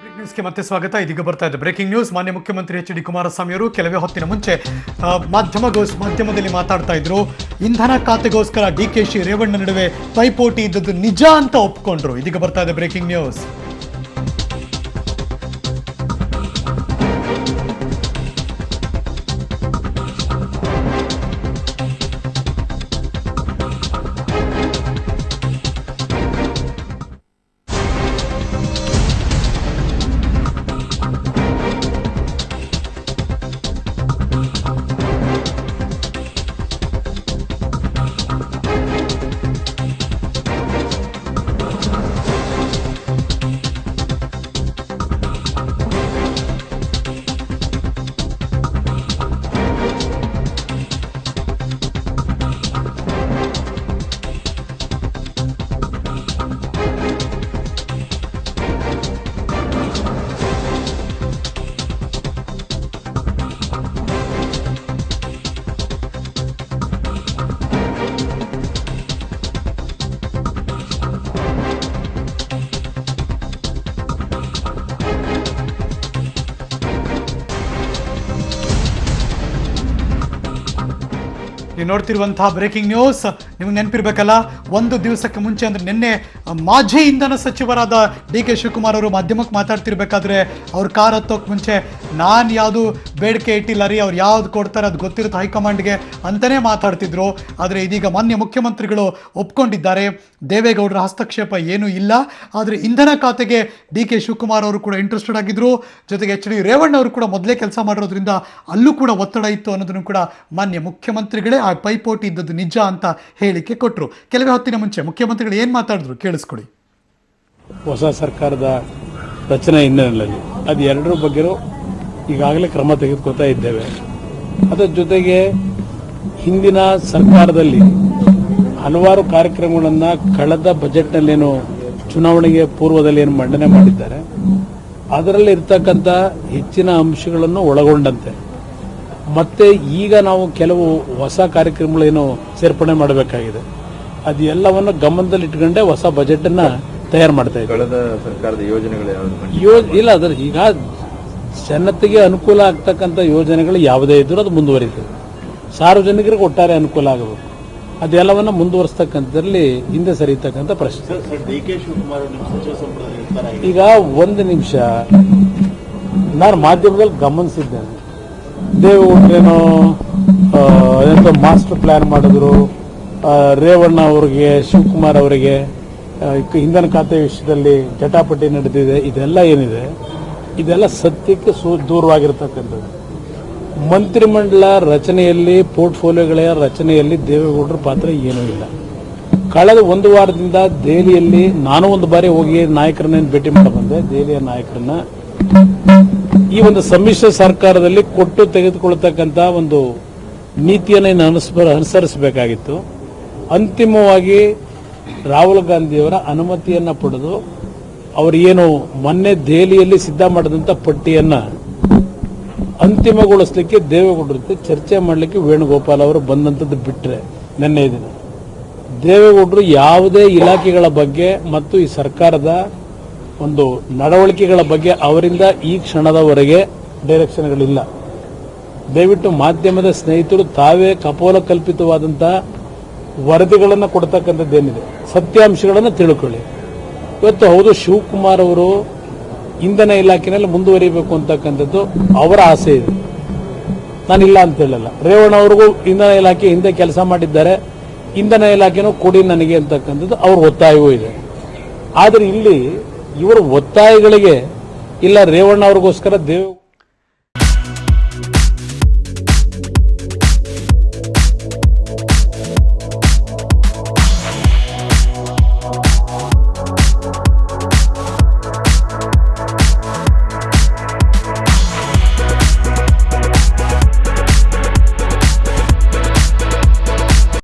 ನ್ಯೂಸ್ಗೆ ಮತ್ತೆ ಸ್ವಾಗತ. ಇದೀಗ ಬರ್ತಾ ಇದೆ ಬ್ರೇಕಿಂಗ್ ನ್ಯೂಸ್. ಮಾನ್ಯ ಮುಖ್ಯಮಂತ್ರಿ ಎಚ್ ಡಿ ಕುಮಾರಸ್ವಾಮಿ ಅವರು ಕೆಲವೇ ಹೊತ್ತಿನ ಮುಂಚೆ ಮಾಧ್ಯಮದಲ್ಲಿ ಮಾತಾಡ್ತಾ ಇದ್ರು. ಇಂಧನ ಖಾತೆಗೋಸ್ಕರ ಡಿಕೆಶಿ ರೇವಣ್ಣ ನಡುವೆ ಪೈಪೋಟಿ ಇದ್ದದ್ದು ನಿಜ ಅಂತ ಒಪ್ಕೊಂಡ್ರು. ಇದೀಗ ಬರ್ತಾ ಇದೆ ಬ್ರೇಕಿಂಗ್ ನ್ಯೂಸ್. ನೀವು ನೋಡ್ತಿರುವಂತಹ ಬ್ರೇಕಿಂಗ್ ನ್ಯೂಸ್. ನಿಮ್ಗೆ ನೆನಪಿರ್ಬೇಕಲ್ಲ, ಒಂದು ದಿವಸಕ್ಕೆ ಮುಂಚೆ ಅಂದ್ರೆ ನಿನ್ನೆ ಮಾಜಿ ಇಂಧನ ಸಚಿವರಾದ ಡಿ ಕೆ ಶಿವಕುಮಾರ್ ಅವರು ಮಾಧ್ಯಮಕ್ಕೆ ಮಾತಾಡ್ತಿರ್ಬೇಕಾದ್ರೆ ಅವ್ರ ಕಾರ್ ಹತ್ತೋಕೆ ಮುಂಚೆ ನಾನು ಯಾವುದು ಬೇಡಿಕೆ ಇಟ್ಟಿಲ್ಲ ರೀ, ಅವ್ರು ಯಾವ್ದು ಕೊಡ್ತಾರೆ ಅದು ಗೊತ್ತಿರುತ್ತೆ ಹೈಕಮಾಂಡ್ಗೆ ಅಂತಲೇ ಮಾತಾಡ್ತಿದ್ರು. ಆದರೆ ಇದೀಗ ಮಾನ್ಯ ಮುಖ್ಯಮಂತ್ರಿಗಳು ಒಪ್ಕೊಂಡಿದ್ದಾರೆ, ದೇವೇಗೌಡರ ಹಸ್ತಕ್ಷೇಪ ಏನೂ ಇಲ್ಲ. ಆದರೆ ಇಂಧನ ಖಾತೆಗೆ ಡಿ ಕೆ ಶಿವಕುಮಾರ್ ಅವರು ಕೂಡ ಇಂಟ್ರೆಸ್ಟೆಡ್ ಆಗಿದ್ರು. ಜೊತೆಗೆ ಎಚ್ ಡಿ ರೇವಣ್ಣ ಅವರು ಕೂಡ ಮೊದಲೇ ಕೆಲಸ ಮಾಡಿರೋದ್ರಿಂದ ಅಲ್ಲೂ ಕೂಡ ಒತ್ತಡ ಇತ್ತು ಅನ್ನೋದನ್ನು ಕೂಡ ಮಾನ್ಯ ಮುಖ್ಯಮಂತ್ರಿಗಳೇ ಆ ಪೈಪೋಟಿ ಇದ್ದದ್ದು ನಿಜ ಅಂತ ಹೇಳಿಕೆ ಕೊಟ್ಟರು. ಕೆಲವೇ ಹೊತ್ತಿನ ಮುಂಚೆ ಮುಖ್ಯಮಂತ್ರಿಗಳು ಏನು ಮಾತಾಡಿದ್ರು ಕೇಳಿಸ್ಕೊಳ್ಳಿ. ಹೊಸ ಸರ್ಕಾರದ ರಚನೆ ಹಿನ್ನೆಲೆಯಲ್ಲಿ ಅದು ಎರಡರ ಬಗ್ಗೆಯೂ ಈಗಾಗಲೇ ಕ್ರಮ ತೆಗೆದುಕೊಳ್ತಾ ಇದ್ದೇವೆ. ಅದರ ಜೊತೆಗೆ ಹಿಂದಿನ ಸರ್ಕಾರದಲ್ಲಿ ಹಲವಾರು ಕಾರ್ಯಕ್ರಮಗಳನ್ನು ಕಳೆದ ಬಜೆಟ್ನಲ್ಲೇನು ಚುನಾವಣೆಗೆ ಪೂರ್ವದಲ್ಲಿ ಏನು ಮಂಡನೆ ಮಾಡಿದ್ದಾರೆ ಅದರಲ್ಲಿ ಇರ್ತಕ್ಕಂಥ ಹೆಚ್ಚಿನ ಅಂಶಗಳನ್ನು ಒಳಗೊಂಡಂತೆ ಮತ್ತೆ ಈಗ ನಾವು ಕೆಲವು ಹೊಸ ಕಾರ್ಯಕ್ರಮಗಳೇನು ಸೇರ್ಪಡೆ ಮಾಡಬೇಕಾಗಿದೆ ಅದು ಎಲ್ಲವನ್ನು ಗಮನದಲ್ಲಿ ಇಟ್ಕೊಂಡೆ ಹೊಸ ಬಜೆಟ್ ಅನ್ನ ತಯಾರು ಮಾಡ್ತಾ ಇದ್ದೀವಿ. ಕಳೆದ ಸರ್ಕಾರದ ಯೋಜನೆಗಳು ಇಲ್ಲ, ಅದರ ಈಗ ಜನತೆಗೆ ಅನುಕೂಲ ಆಗ್ತಕ್ಕಂಥ ಯೋಜನೆಗಳು ಯಾವುದೇ ಇದ್ರೂ ಅದು ಮುಂದುವರಿತದೆ. ಸಾರ್ವಜನಿಕರಿಗೆ ಒಟ್ಟಾರೆ ಅನುಕೂಲ ಆಗಬೇಕು, ಅದೆಲ್ಲವನ್ನ ಮುಂದುವರಿಸ್ತಕ್ಕಂಥದ್ರಲ್ಲಿ ಹಿಂದೆ ಸರಿಯತಕ್ಕಂಥ ಪ್ರಶ್ನೆ. ಈಗ ಒಂದು ನಿಮಿಷ, ನಾನು ಮಾಧ್ಯಮದಲ್ಲಿ ಗಮನಿಸಿದ್ದೇನೆ, ದೇವೇಗೌಡರೇನೋ ಮಾಸ್ಟರ್ ಪ್ಲಾನ್ ಮಾಡಿದ್ರು, ರೇವಣ್ಣ ಅವರಿಗೆ ಶಿವಕುಮಾರ್ ಅವರಿಗೆ ಇಂಧನ ಖಾತೆ ವಿಷಯದಲ್ಲಿ ಜಟಾಪಟಿ ನಡೆದಿದೆ. ಇದೆಲ್ಲ ಏನಿದೆ ಇದೆಲ್ಲ ಸತ್ಯಕ್ಕೆ ದೂರವಾಗಿರ್ತಕ್ಕಂಥದ್ದು. ಮಂತ್ರಿಮಂಡಲ ರಚನೆಯಲ್ಲಿ ಪೋರ್ಟ್ಫೋಲಿಯೋಗಳ ರಚನೆಯಲ್ಲಿ ದೇವೇಗೌಡರ ಪಾತ್ರ ಏನೂ ಇಲ್ಲ. ಕಳೆದ ಒಂದು ವಾರದಿಂದ ದೆಹಲಿಯಲ್ಲಿ ನಾನು ಒಂದು ಬಾರಿ ಹೋಗಿ ನಾಯಕರನ್ನ ಭೇಟಿ ಮಾಡಿ ಬಂದೆ. ದೆಹಲಿಯ ನಾಯಕರನ್ನ ಈ ಒಂದು ಸಮ್ಮಿಶ್ರ ಸರ್ಕಾರದಲ್ಲಿ ಕೊಟ್ಟು ತೆಗೆದುಕೊಳ್ತಕ್ಕಂಥ ಒಂದು ನೀತಿಯನ್ನು ಅನುಸರಿಸಬೇಕಾಗಿತ್ತು. ಅಂತಿಮವಾಗಿ ರಾಹುಲ್ ಗಾಂಧಿಯವರ ಅನುಮತಿಯನ್ನ ಪಡೆದು ಅವರು ಏನು ಮೊನ್ನೆ ದೆಹಲಿಯಲ್ಲಿ ಸಿದ್ಧ ಮಾಡಿದಂಥ ಪಟ್ಟಿಯನ್ನ ಅಂತಿಮಗೊಳಿಸಲಿಕ್ಕೆ ದೇವೇಗೌಡರ ಜೊತೆ ಚರ್ಚೆ ಮಾಡಲಿಕ್ಕೆ ವೇಣುಗೋಪಾಲ್ ಅವರು ಬಂದಂಥದ್ದು ಬಿಟ್ಟರೆ ನಿನ್ನೆ ದಿನ ದೇವೇಗೌಡರು ಯಾವುದೇ ಇಲಾಖೆಗಳ ಬಗ್ಗೆ ಮತ್ತು ಈ ಸರ್ಕಾರದ ಒಂದು ನಡವಳಿಕೆಗಳ ಬಗ್ಗೆ ಅವರಿಂದ ಈ ಕ್ಷಣದವರೆಗೆ ಡೈರೆಕ್ಷನ್ಗಳಿಲ್ಲ. ದಯವಿಟ್ಟು ಮಾಧ್ಯಮದ ಸ್ನೇಹಿತರು ತಾವೇ ಕಪೋಲ ಕಲ್ಪಿತವಾದಂಥ ವರದಿಗಳನ್ನು ಕೊಡ್ತಕ್ಕಂಥದ್ದೇನಿದೆ ಸತ್ಯಾಂಶಗಳನ್ನು ತಿಳ್ಕೊಳ್ಳಿ. ಇವತ್ತು ಹೌದು ಶಿವಕುಮಾರ್ ಅವರು ಇಂಧನ ಇಲಾಖೆಯಲ್ಲಿ ಮುಂದುವರಿಬೇಕು ಅಂತಕ್ಕಂಥದ್ದು ಅವರ ಆಸೆ ಇದೆ, ನಾನಿಲ್ಲ ಅಂತ ಹೇಳಲ್ಲ. ರೇವಣ್ಣ ಅವ್ರಿಗೂ ಇಂಧನ ಇಲಾಖೆ ಹಿಂದೆ ಕೆಲಸ ಮಾಡಿದ್ದಾರೆ, ಇಂಧನ ಇಲಾಖೆನೂ ಕೊಡಿ ನನಗೆ ಅಂತಕ್ಕಂಥದ್ದು ಅವ್ರ ಒತ್ತಾಯವೂ ಇದೆ. ಆದರೆ ಇಲ್ಲಿ ಇವರ ಒತ್ತಾಯಗಳಿಗೆ ಇಲ್ಲ ರೇವಣ್ಣ ಅವ್ರಿಗೋಸ್ಕರ